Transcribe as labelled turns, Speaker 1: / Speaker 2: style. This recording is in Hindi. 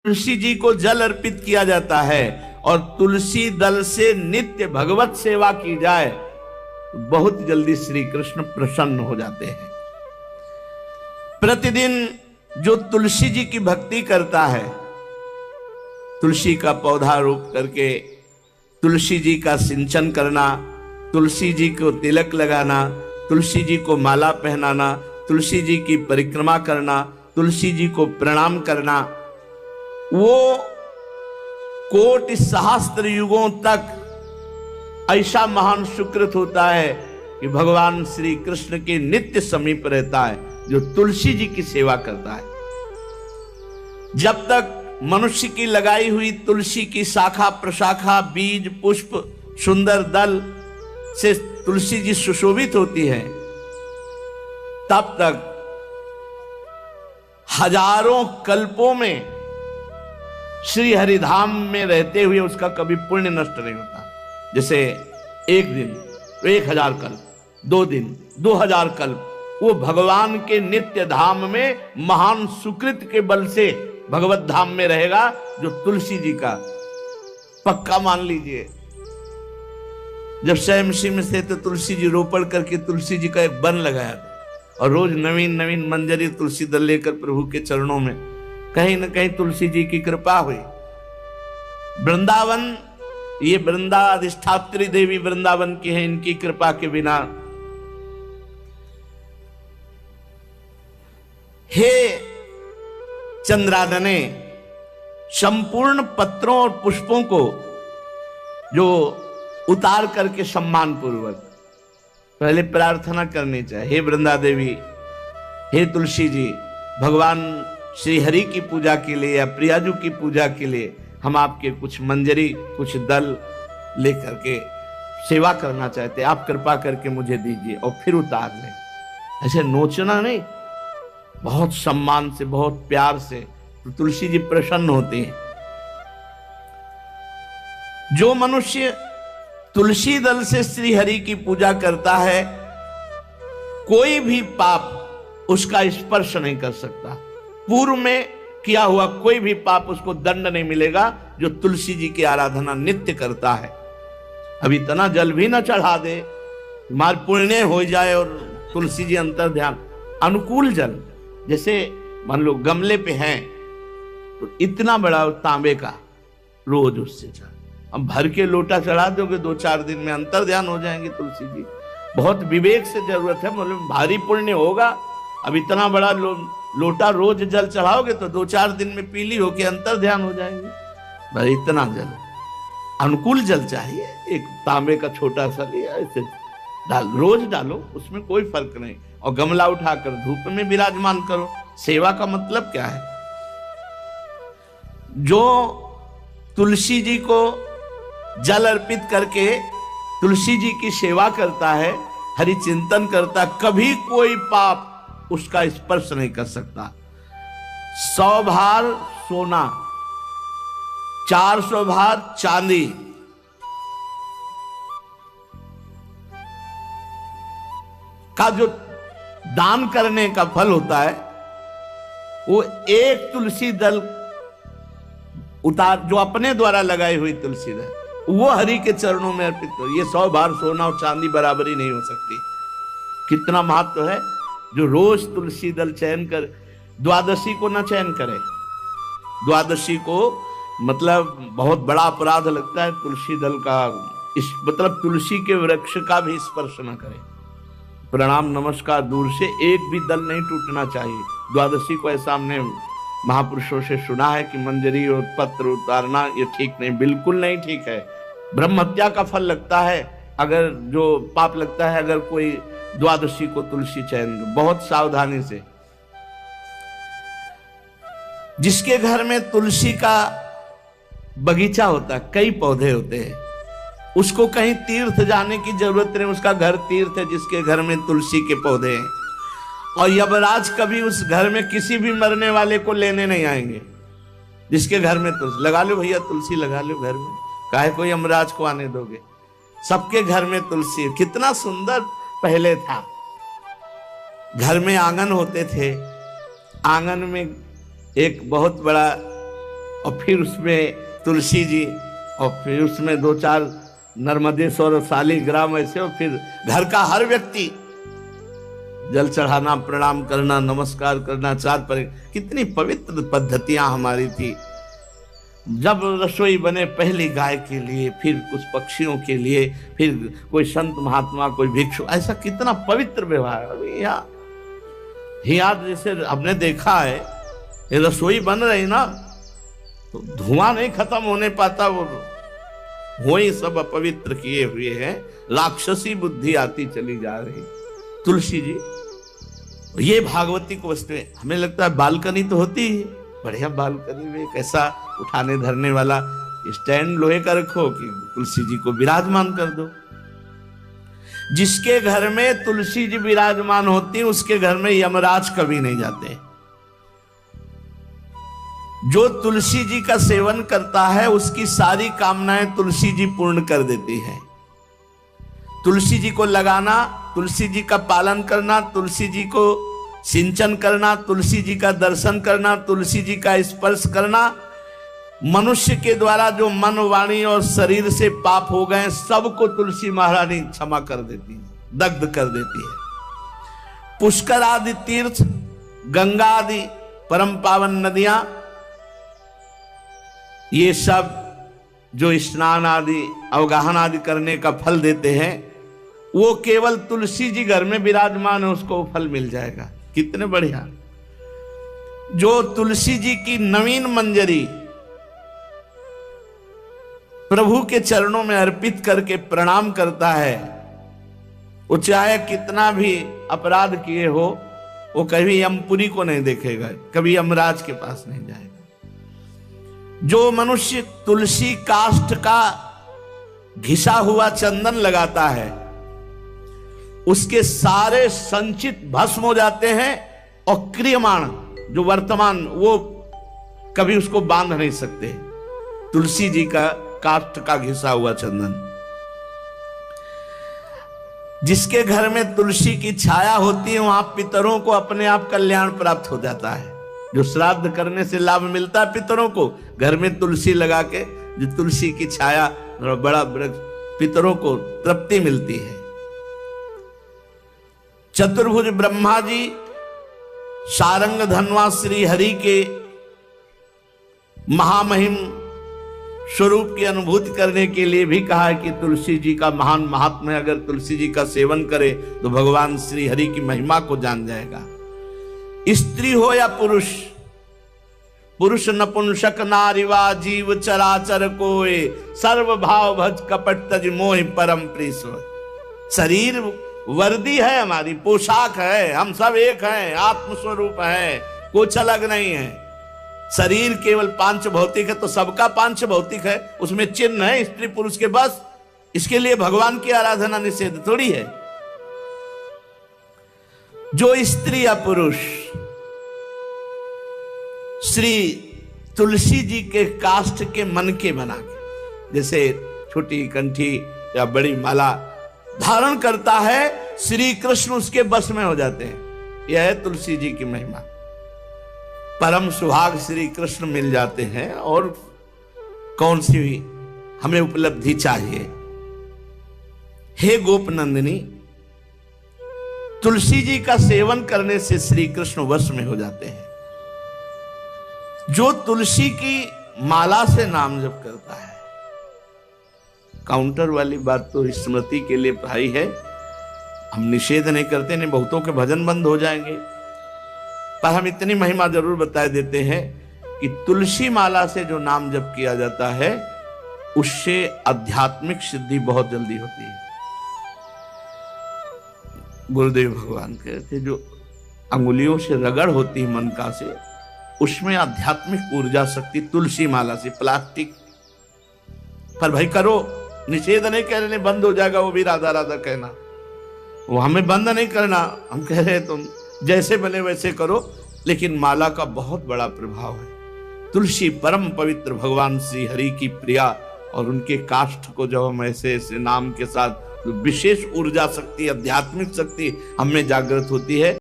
Speaker 1: तुलसी जी को जल अर्पित किया जाता है और तुलसी दल से नित्य भगवत सेवा की जाए तो बहुत जल्दी श्री कृष्ण प्रसन्न हो जाते हैं। प्रतिदिन जो तुलसी जी की भक्ति करता है, तुलसी का पौधा रोप करके तुलसी जी का सिंचन करना, तुलसी जी को तिलक लगाना, तुलसी जी को माला पहनाना, तुलसी जी की परिक्रमा करना, तुलसी जी को प्रणाम करना, वो कोटि सहस्त्र युगों तक ऐसा महान सुकृत होता है कि भगवान श्री कृष्ण के नित्य समीप रहता है जो तुलसी जी की सेवा करता है। जब तक मनुष्य की लगाई हुई तुलसी की शाखा प्रशाखा बीज पुष्प सुंदर दल से तुलसी जी सुशोभित होती है, तब तक हजारों कल्पों में श्री हरिधाम में रहते हुए उसका कभी पुण्य नष्ट नहीं होता। जैसे एक दिन 1000 कल्प, 2 दिन 2000 कल्प, वो भगवान के नित्य धाम में महान सुकृत के बल से भगवत धाम में रहेगा, जो तुलसी जी का पक्का मान लीजिए। जब स्वयं में से तो तुलसी जी रोपण करके तुलसी जी का एक वन लगाया और रोज नवीन नवीन मंजरी तुलसी दल लेकर प्रभु के चरणों में, कहीं न कहीं तुलसी जी की कृपा हुई। वृंदावन, ये वृंदा अधिष्ठात्री देवी वृंदावन की है, इनकी कृपा के बिना हे चंद्रादने संपूर्ण पत्रों और पुष्पों को जो उतार करके सम्मान पूर्वक पहले प्रार्थना करनी चाहिए, हे वृंदा देवी, हे तुलसी जी, भगवान श्री हरि की पूजा के लिए या प्रियाजू की पूजा के लिए हम आपके कुछ मंजरी कुछ दल लेकर के सेवा करना चाहते हैं, आप कृपा करके मुझे दीजिए, और फिर उतार लें। ऐसे नोचना नहीं, बहुत सम्मान से बहुत प्यार से, तो तुलसी जी प्रसन्न होती हैं। जो मनुष्य तुलसी दल से श्री हरि की पूजा करता है, कोई भी पाप उसका स्पर्श नहीं कर सकता। पूर्व में किया हुआ कोई भी पाप उसको दंड नहीं मिलेगा जो तुलसी जी की आराधना नित्य करता है। अब इतना जल भी ना चढ़ा दे, मार पुण्य हो जाए और तुलसी जी अंतर ध्यान, अनुकूल जल, जैसे मान लो गमले पे हैं तो इतना बड़ा तांबे का रोज उससे चढ़, अब भर के लोटा चढ़ा दोगे 2-4 दिन में अंतर ध्यान हो जाएंगे तुलसी जी। बहुत विवेक से जरूरत है, मतलब भारी पुण्य होगा। अब इतना बड़ा लोटा रोज जल चढ़ाओगे तो 2-4 दिन में पीली होके अंतर ध्यान हो जाएंगे। भाई इतना जल, अनुकूल जल चाहिए, एक तांबे का छोटा सा लिया, ऐसे डाल, रोज डालो, उसमें कोई फर्क नहीं, और गमला उठाकर धूप में विराजमान करो। सेवा का मतलब क्या है? जो तुलसी जी को जल अर्पित करके तुलसी जी की सेवा करता है, हरि चिंतन करता, कभी कोई पाप उसका स्पर्श नहीं कर सकता। 100 भार सोना, 400 भार चांदी, का जो दान करने का फल होता है, वो एक तुलसी दल उतार, जो अपने द्वारा लगाई हुई तुलसी दल, वो हरि के चरणों में अर्पित हो। ये 100 भार सोना और चांदी बराबरी नहीं हो सकती। कितना महत्व है। जो रोज तुलसी दल चयन कर, द्वादशी को ना चयन करे, द्वादशी को मतलब बहुत बड़ा अपराध लगता है तुलसी दल का, इस मतलब तुलसी के वृक्ष का भी स्पर्श न करे। प्रणाम नमस्कार दूर से, एक भी दल नहीं टूटना चाहिए। द्वादशी को ऐसा हमने महापुरुषों से सुना है कि मंजरी और पत्र उतारना ये ठीक नहीं, बिल्कुल नहीं ठीक है। ब्रह्म हत्या का फल लगता है, अगर जो पाप लगता है अगर कोई द्वादशी को तुलसी चयन, बहुत सावधानी से। जिसके घर में तुलसी का बगीचा होता है, कई पौधे होते हैं, उसको कहीं तीर्थ जाने की जरूरत नहीं, उसका घर तीर्थ है जिसके घर में तुलसी के पौधे हैं। और यमराज कभी उस घर में किसी भी मरने वाले को लेने नहीं आएंगे। जिसके घर में तुलसी, लगा लो भैया तुलसी लगा लो घर में, काहे को यमराज को आने दोगे? सबके घर में तुलसी। कितना सुंदर पहले था, घर में आंगन होते थे, आंगन में एक बहुत बड़ा और फिर उसमें तुलसी जी, और फिर उसमें 2-4 नर्मदेश्वर शालिग्राम ऐसे, और फिर घर का हर व्यक्ति जल चढ़ाना, प्रणाम करना, नमस्कार करना, 4 पर। कितनी पवित्र पद्धतियां हमारी थी। जब रसोई बने पहली गाय के लिए, फिर कुछ पक्षियों के लिए, फिर कोई संत महात्मा, कोई भिक्षु, ऐसा कितना पवित्र व्यवहार। अभी यहाँ जैसे हमने देखा है, ये रसोई बन रही ना तो धुआं नहीं खत्म होने पाता, वो ही सब अपवित्र किए हुए हैं, राक्षसी बुद्धि आती चली जा रही। तुलसी जी, ये भागवती को वस्तु हमें लगता है बालकनी तो होती है, बढ़िया बालकनी में कैसा उठाने धरने वाला स्टैंड लोहे का रखो कि तुलसी जी को विराजमान कर दो। जिसके घर में तुलसी जी विराजमान होती, उसके घर में यमराज कभी नहीं जाते। जो तुलसी जी का सेवन करता है उसकी सारी कामनाएं तुलसी जी पूर्ण कर देती है। तुलसी जी को लगाना, तुलसी जी का पालन करना, तुलसी जी को सिंचन करना, तुलसी जी का दर्शन करना, तुलसी जी का स्पर्श करना, मनुष्य के द्वारा जो मन, वाणी और शरीर से पाप हो गए सबको तुलसी महारानी क्षमा कर देती है, दग्ध कर देती है। पुष्कर आदि तीर्थ, गंगा आदि परम पावन नदियां, ये सब जो स्नान आदि, अवगाहन आदि करने का फल देते हैं, वो केवल तुलसी जी घर में विराजमान है, उसको फल मिल जाएगा। कितने बढ़िया। जो तुलसी जी की नवीन मंजरी प्रभु के चरणों में अर्पित करके प्रणाम करता है, वो चाहे कितना भी अपराध किए हो, वो कभी यमपुरी को नहीं देखेगा, कभी यमराज के पास नहीं जाएगा। जो मनुष्य तुलसी काष्ठ का घिसा हुआ चंदन लगाता है, उसके सारे संचित भस्म हो जाते हैं, और क्रियमाण जो वर्तमान, वो कभी उसको बांध नहीं सकते। तुलसी जी का काष्ठ का घिसा हुआ चंदन, जिसके घर में तुलसी की छाया होती है, वहां पितरों को अपने आप कल्याण प्राप्त हो जाता है। जो श्राद्ध करने से लाभ मिलता है पितरों को, घर में तुलसी लगा के, जो तुलसी की छाया, बड़ा वृक्ष, पितरों को तृप्ति मिलती है। चतुर्भुज ब्रह्मा जी सारंग धनवा श्री हरि के महामहिम स्वरूप की अनुभूति करने के लिए भी कहा है कि तुलसी जी का महान महात्म्य है। अगर तुलसी जी का सेवन करे तो भगवान श्री हरि की महिमा को जान जाएगा। स्त्री हो या पुरुष, पुरुष नपुंसक नारीवा जीव चराचर कोय, सर्व भाव भज कपट तज मोहि परम प्रीश्वर। शरीर वर्दी है, हमारी पोशाक है, हम सब एक हैं, आत्मस्वरूप है, कुछ अलग नहीं है। शरीर केवल पांच भौतिक है तो सबका पांच भौतिक है, उसमें चिन्ह है स्त्री पुरुष के, बस इसके लिए भगवान की आराधना निषेध थोड़ी है। जो स्त्री या पुरुष श्री तुलसी जी के काष्ठ के मन के बना के, जैसे छोटी कंठी या बड़ी माला धारण करता है, श्री कृष्ण उसके बस में हो जाते हैं। यह है तुलसी जी की महिमा। परम सुहाग श्री कृष्ण मिल जाते हैं, और कौन सी हमें उपलब्धि चाहिए। हे गोप नंदिनी, तुलसी जी का सेवन करने से श्री कृष्ण वश में हो जाते हैं। जो तुलसी की माला से नाम जप करता है, काउंटर वाली बात तो स्मृति के लिए भाई है, हम निषेध नहीं करते, नहीं बहुतों के भजन बंद हो जाएंगे, पर हम इतनी महिमा जरूर बता देते हैं कि तुलसी माला से जो नाम जप किया जाता है उससे आध्यात्मिक सिद्धि बहुत जल्दी होती है। गुरुदेव भगवान कहते जो अंगुलियों से रगड़ होती है मन का से, उसमें आध्यात्मिक ऊर्जा शक्ति तुलसी माला से। प्लास्टिक पर भाई करो, निषेध नहीं कह रहे, बंद हो जाएगा वो भी राधा राधा कहना, वो हमें बंद नहीं करना। हम कह रहे तुम जैसे बने वैसे करो, लेकिन माला का बहुत बड़ा प्रभाव है। तुलसी परम पवित्र भगवान श्री हरि की प्रिया, और उनके काष्ठ को जब हम ऐसे ऐसे नाम के साथ, विशेष ऊर्जा शक्ति, आध्यात्मिक शक्ति हमें जागृत होती है।